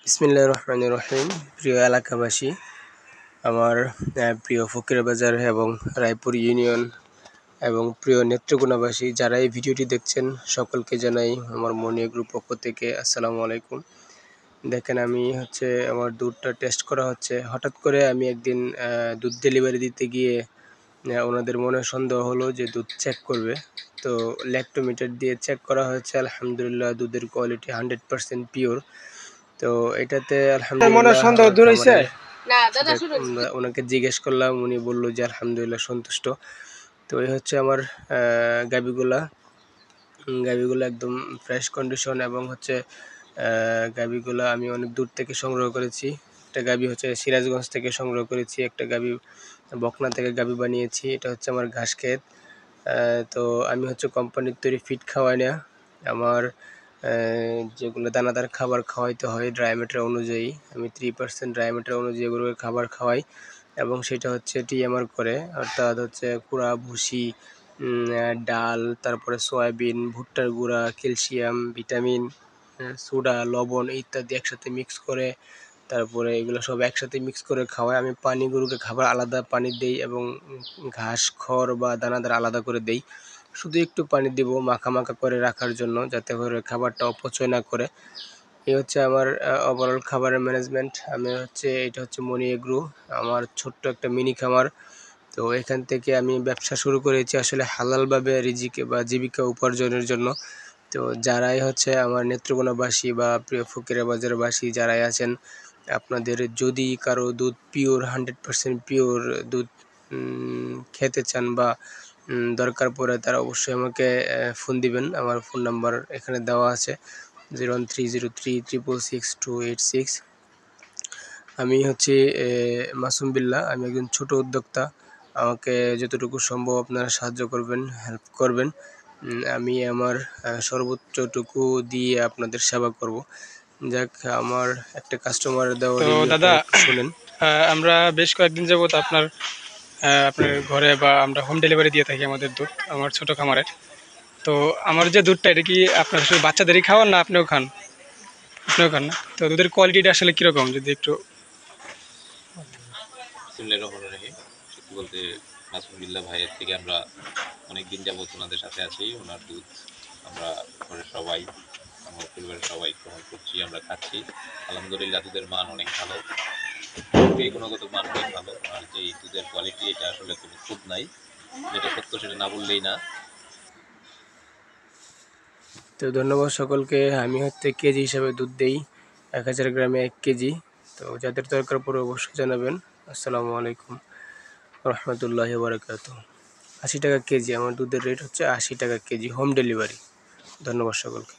বিসমিল্লাহির রহমানির রহিম। প্রিয় এলাকাবাসী, আমার প্রিয় ফকিরবাজার এবং রায়পুর ইউনিয়ন এবং প্রিয় নেত্রকোনাবাসী, যারা এই ভিডিওটি দেখছেন সকলকে জানাই আমার মনিয়া গ্রুপ পক্ষ থেকে আসসালামু আলাইকুম। দেখেন, আমি আমার দুধটা টেস্ট করা হচ্ছে। হঠাৎ করে আমি একদিন দুধ ডেলিভারি দিতে গিয়ে ওনাদের মনে সন্দেহ হলো যে দুধ চেক করবে। তো ল্যাক্টোমিটার দিয়ে চেক করা হয়েছে। আলহামদুলিল্লাহ, দুধের কোয়ালিটি 100% পিওর। তো এটাতে আলহামদুলিল্লাহ ওনাকে জিজ্ঞেস করলাম, উনি বললো যে আলহামদুলিল্লাহ সন্তুষ্ট। তো এই হচ্ছে আমার গাবিগুলা একদম ফ্রেশ কন্ডিশন এবং গাবিগুলা আমি অনেক দূর থেকে সংগ্রহ করেছি। একটা গাবি সিরাজগঞ্জ থেকে সংগ্রহ করেছি, একটা গাবি বকনা থেকে গাবি বানিয়েছি। এটা হচ্ছে আমার ঘাস ক্ষেত। তো আমি কোম্পানির তৈরি ফিড খাওয়াই না, আমার যেগুলো দানাদার খাবার খাওয়াইতে হয় ড্রাই ম্যাটার অনুযায়ী, আমি 3% ড্রাই ম্যাটার অনুযায়ী এগুলোকে খাবার খাওয়াই এবং সেটা টিএমআর করে, অর্থাৎ কুড়া, ভুসি, ডাল, তারপরে সয়াবিন, ভুট্টার গুঁড়া, ক্যালসিয়াম, ভিটামিন, সোডা, লবণ ইত্যাদি একসাথে মিক্স করে, তারপরে এগুলো সব একসাথে মিক্স করে খাওয়াই। আমি পানি গরুকে খাবার আলাদা পানি দেই এবং ঘাস, খড় বা দানাদার আলাদা করে দেই। শুধু একটু পানি দিব মাখা মাখা করে রাখার জন্য, যাতে করে খাবারটা অপচয় না করে। এই আমার ওভারঅল খাবারের ম্যানেজমেন্ট। আমি এটা মনি এগ্রো, আমার ছোট্ট একটা মিনি খামার। তো এখান থেকে আমি ব্যবসা শুরু করেছি আসলে হালালভাবে রিজিকে বা জীবিকা উপার্জনের জন্য। তো যারাই আমার নেত্রকোনাবাসী বা প্রিয় ফকিরাবাজারবাসী যারাই আছেন, আপনাদের যদি কারো দুধ পিওর 100% পিওর দুধ খেতে চান বা দরকার পড়ে, তারা অবশ্যই আমাকে ফোন দিবেন। আমার ফোন নাম্বার এখানে দেওয়া আছে 01303666286। আমি মাসুম বিল্লাহ, আমি একজন ছোট উদ্যোক্তা। আমাকে যতটুকু সম্ভব আপনারা সাহায্য করবেন, হেল্প করবেন। আমি আমার সর্বোচ্চটুকু দিয়ে আপনাদের সেবা করব। যাক, আমার একটা কাস্টমার দেওয়া দাদা শুনেন। আমরা বেশ কয়েকদিন যাবত আপনার ঘরে বা আমরা হোম ডেলিভারি দিয়ে থাকি আমাদের দুধ, আমার ছোট খামারের। তো আমার যে দুধটা, এটা কি আপনার শুধু বাচ্চাদেরই খাওয়ান না আপনিও খান? আপনিও খান না? তো দুধের কোয়ালিটিটা আসলে কীরকম যদি একটু। সত্যি বলতে মাসুম বিল্লাহ ভাইয়ের থেকে আমরা অনেকদিন যাবত ওনাদের সাথে আছি। ওনার দুধ আমরা ঘরের সবাই, আমার পরিবারের সবাই গ্রহণ করছি, আমরা খাচ্ছি। আলহামদুলিল্লাহ, দুধের মান অনেক ভালো, গুণগত মান অনেক ভালো। আর যে দুধের কোয়ালিটি, এটা আসলে কোনো খুঁত নাই, যেটা সত্য সেটা না বললেই না। তো ধন্যবাদ সকলকে। আমি কেজি হিসাবে দুধ দেই, 1000 গ্রামে 1 কেজি। তো যাদের দরকার পড়ে অবশ্যই জানাবেন। আসসালামু আলাইকুম রহমতুল্লাহি ওয়া বারাকাতুহু। 80 টাকা কেজি, আমার দুধের রেট 80 টাকা কেজি, হোম ডেলিভারি। ধন্যবাদ সকলকে।